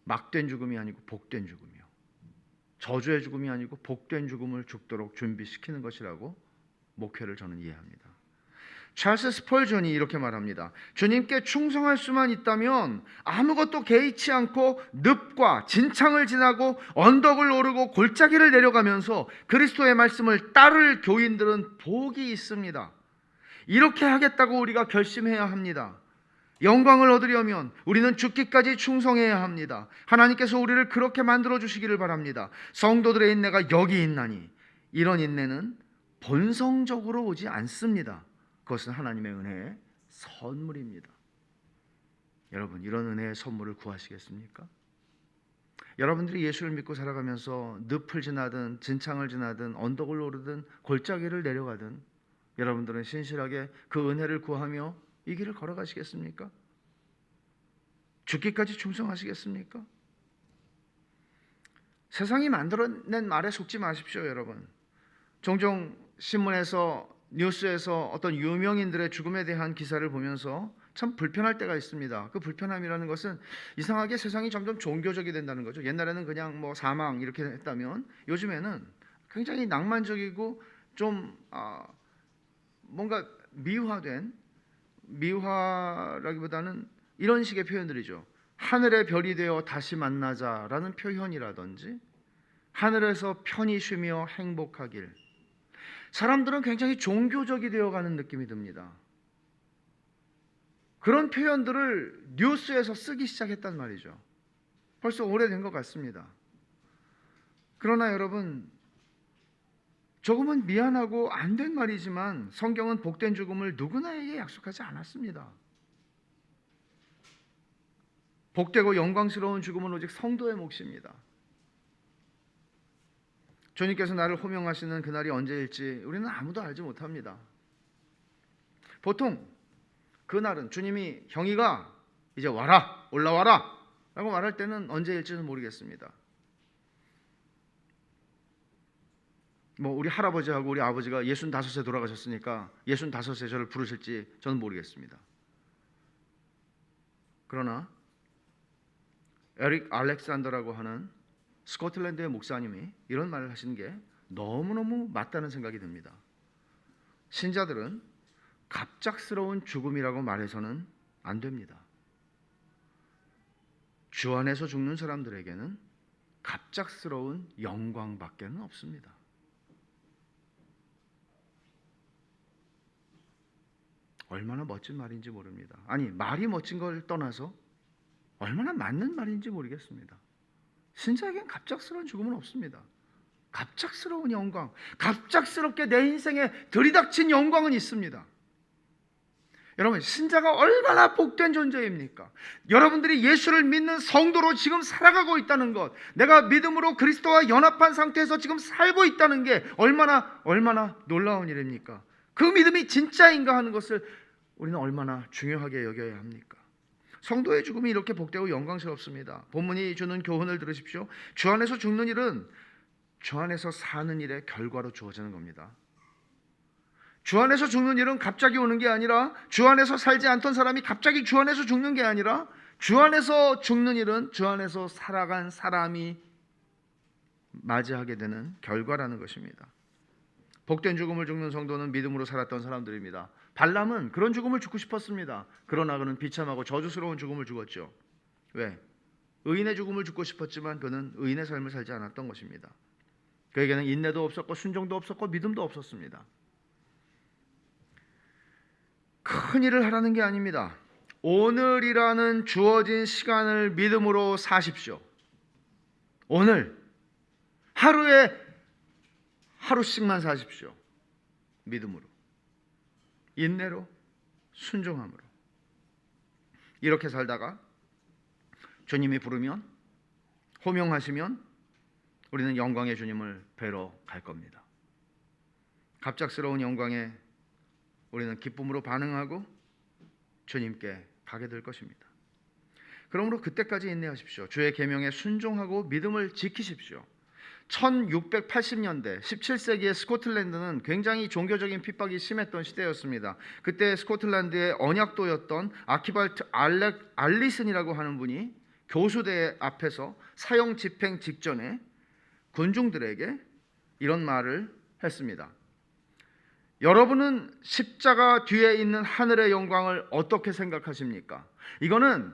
막된 죽음이 아니고 복된 죽음이요. 저주의 죽음이 아니고 복된 죽음을 죽도록 준비시키는 것이라고 목회를 저는 이해합니다. 찰스 스펄전이 이렇게 말합니다. 주님께 충성할 수만 있다면 아무것도 개의치 않고 늪과 진창을 지나고 언덕을 오르고 골짜기를 내려가면서 그리스도의 말씀을 따를 교인들은 복이 있습니다. 이렇게 하겠다고 우리가 결심해야 합니다. 영광을 얻으려면 우리는 죽기까지 충성해야 합니다. 하나님께서 우리를 그렇게 만들어 주시기를 바랍니다. 성도들의 인내가 여기 있나니 이런 인내는 본성적으로 오지 않습니다. 그것은 하나님의 은혜의 선물입니다. 여러분, 이런 은혜의 선물을 구하시겠습니까? 여러분들이 예수를 믿고 살아가면서 늪을 지나든 진창을 지나든 언덕을 오르든 골짜기를 내려가든 여러분들은 신실하게 그 은혜를 구하며 이 길을 걸어가시겠습니까? 죽기까지 충성하시겠습니까? 세상이 만들어낸 말에 속지 마십시오, 여러분. 종종 신문에서, 뉴스에서 어떤 유명인들의 죽음에 대한 기사를 보면서 참 불편할 때가 있습니다. 그 불편함이라는 것은 이상하게 세상이 점점 종교적이 된다는 거죠. 옛날에는 그냥 뭐 사망 이렇게 했다면 요즘에는 굉장히 낭만적이고 좀 뭔가 미화라기보다는 이런 식의 표현들이죠. 하늘의 별이 되어 다시 만나자라는 표현이라든지 하늘에서 편히 쉬며 행복하길. 사람들은 굉장히 종교적이 되어가는 느낌이 듭니다. 그런 표현들을 뉴스에서 쓰기 시작했단 말이죠. 벌써 오래된 것 같습니다. 그러나 여러분, 조금은 미안하고 안 된 말이지만 성경은 복된 죽음을 누구나에게 약속하지 않았습니다. 복되고 영광스러운 죽음은 오직 성도의 몫입니다. 주님께서 나를 호명하시는 그날이 언제일지 우리는 아무도 알지 못합니다. 보통 그날은 주님이 형이가 이제 와라, 올라와라 라고 말할 때는 언제일지는 모르겠습니다. 우리 할아버지하고 우리 아버지가 65세 돌아가셨으니까 65세 저를 부르실지 저는 모르겠습니다. 그러나 에릭 알렉산더라고 하는 스코틀랜드의 목사님이 이런 말을 하시는 게 너무너무 맞다는 생각이 듭니다. 신자들은 갑작스러운 죽음이라고 말해서는 안 됩니다. 주 안에서 죽는 사람들에게는 갑작스러운 영광밖에는 없습니다. 얼마나 멋진 말인지 모릅니다. 아니, 말이 멋진 걸 떠나서 얼마나 맞는 말인지 모르겠습니다. 신자에겐 갑작스러운 죽음은 없습니다. 갑작스러운 영광, 갑작스럽게 내 인생에 들이닥친 영광은 있습니다. 여러분, 신자가 얼마나 복된 존재입니까? 여러분들이 예수를 믿는 성도로 지금 살아가고 있다는 것, 내가 믿음으로 그리스도와 연합한 상태에서 지금 살고 있다는 게 얼마나 놀라운 일입니까? 그 믿음이 진짜인가 하는 것을 우리는 얼마나 중요하게 여겨야 합니까? 성도의 죽음이 이렇게 복되고 영광스럽습니다. 본문이 주는 교훈을 들으십시오. 주 안에서 죽는 일은 주 안에서 사는 일의 결과로 주어지는 겁니다. 주 안에서 죽는 일은 갑자기 오는 게 아니라, 주 안에서 살지 않던 사람이 갑자기 주 안에서 죽는 게 아니라, 주 안에서 죽는 일은 주 안에서 살아간 사람이 맞이하게 되는 결과라는 것입니다. 복된 죽음을 죽는 성도는 믿음으로 살았던 사람들입니다. 발람은 그런 죽음을 죽고 싶었습니다. 그러나 그는 비참하고 저주스러운 죽음을 죽었죠. 왜? 의인의 죽음을 죽고 싶었지만 그는 의인의 삶을 살지 않았던 것입니다. 그에게는 인내도 없었고 순종도 없었고 믿음도 없었습니다. 큰 일을 하라는 게 아닙니다. 오늘이라는 주어진 시간을 믿음으로 사십시오. 오늘 하루에 하루씩만 사십시오. 믿음으로, 인내로, 순종함으로. 이렇게 살다가 주님이 부르면, 호명하시면 우리는 영광의 주님을 뵈러 갈 겁니다. 갑작스러운 영광에 우리는 기쁨으로 반응하고 주님께 가게 될 것입니다. 그러므로 그때까지 인내하십시오. 주의 계명에 순종하고 믿음을 지키십시오. 1680년대 17세기의 스코틀랜드는 굉장히 종교적인 핍박이 심했던 시대였습니다. 그때 스코틀랜드의 언약도였던 아키발트 알리슨이라고 하는 분이 교수대 앞에서 사형 집행 직전에 군중들에게 이런 말을 했습니다. 여러분은 십자가 뒤에 있는 하늘의 영광을 어떻게 생각하십니까? 이거는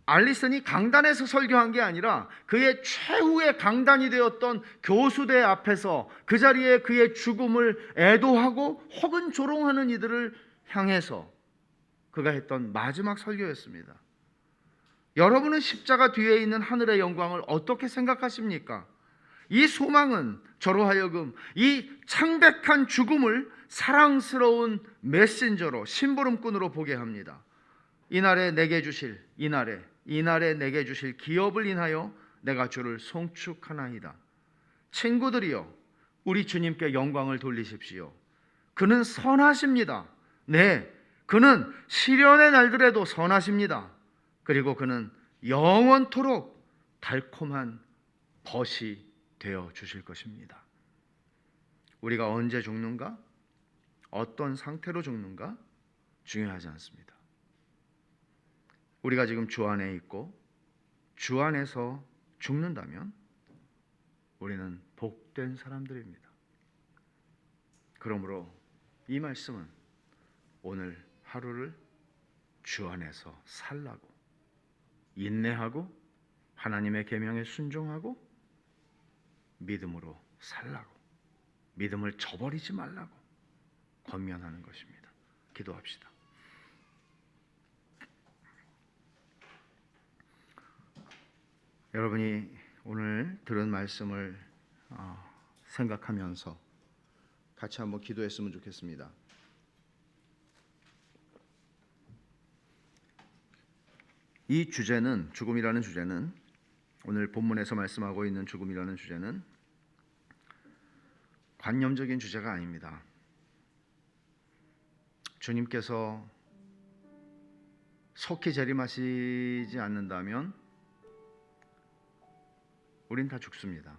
알리슨이 강단에서 설교한 게 아니라 그의 최후의 강단이 되었던 교수대 앞에서 그 자리에 그의 죽음을 애도하고 혹은 조롱하는 이들을 향해서 그가 했던 마지막 설교였습니다. 여러분은 십자가 뒤에 있는 하늘의 영광을 어떻게 생각하십니까? 이 소망은 저로 하여금 이 창백한 죽음을 사랑스러운 메신저로, 심부름꾼으로 보게 합니다. 이날에 내게 주실, 이날에 내게 주실 기업을 인하여 내가 주를 송축하나이다. 친구들이여, 우리 주님께 영광을 돌리십시오. 그는 선하십니다. 네, 그는 시련의 날들에도 선하십니다. 그리고 그는 영원토록 달콤한 벗이 되어 주실 것입니다. 우리가 언제 죽는가? 어떤 상태로 죽는가? 중요하지 않습니다. 우리가 지금 주 안에 있고 주 안에서 죽는다면 우리는 복된 사람들입니다. 그러므로 이 말씀은 오늘 하루를 주 안에서 살라고, 인내하고 하나님의 계명에 순종하고 믿음으로 살라고, 믿음을 저버리지 말라고 권면하는 것입니다. 기도합시다. 여러분이 오늘 들은 말씀을 생각하면서 같이 한번 기도했으면 좋겠습니다. 이 주제는, 죽음이라는 주제는, 오늘 본문에서 말씀하고 있는 죽음이라는 주제는 관념적인 주제가 아닙니다. 주님께서 속히 재림하시지 않는다면 우린 다 죽습니다.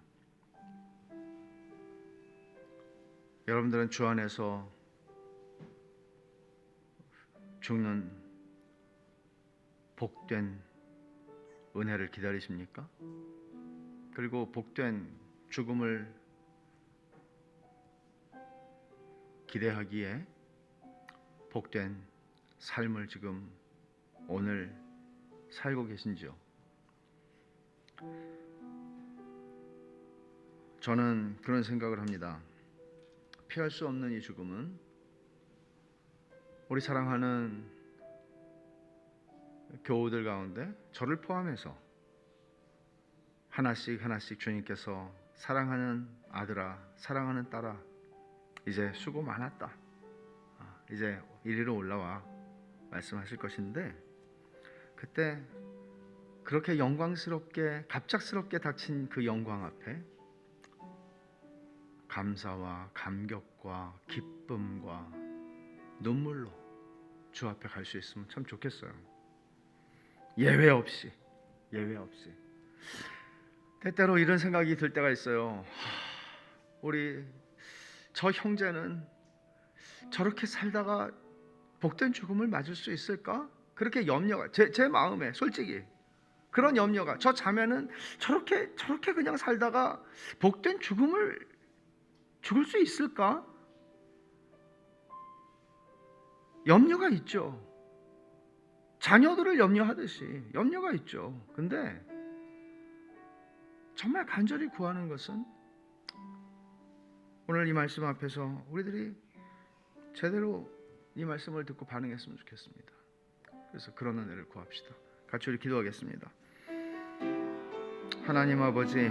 여러분들은 주 안에서 죽는 복된 은혜를 기다리십니까? 그리고 복된 죽음을 기대하기에 복된 삶을 지금 오늘 살고 계신지요? 저는 그런 생각을 합니다. 피할 수 없는 이 죽음은 우리 사랑하는 교우들 가운데 저를 포함해서 하나씩 하나씩 주님께서 사랑하는 아들아, 사랑하는 딸아, 이제 수고 많았다, 이제 이리로 올라와 말씀하실 것인데, 그때 그렇게 영광스럽게 갑작스럽게 닥친 그 영광 앞에 감사와 감격과 기쁨과 눈물로 주 앞에 갈 수 있으면 참 좋겠어요. 예외 없이. 때때로 이런 생각이 들 때가 있어요. 우리 저 형제는 저렇게 살다가 복된 죽음을 맞을 수 있을까? 그렇게 염려가 제 마음에 솔직히 그런 염려가, 저 자매는 저렇게 그냥 살다가 복된 죽음을 죽을 수 있을까? 염려가 있죠. 자녀들을 염려하듯이 염려가 있죠. 근데 정말 간절히 구하는 것은 오늘 이 말씀 앞에서 우리들이 제대로 이 말씀을 듣고 반응했으면 좋겠습니다. 그래서 그런 은혜를 구합시다. 같이 우리 기도하겠습니다. 하나님 아버지,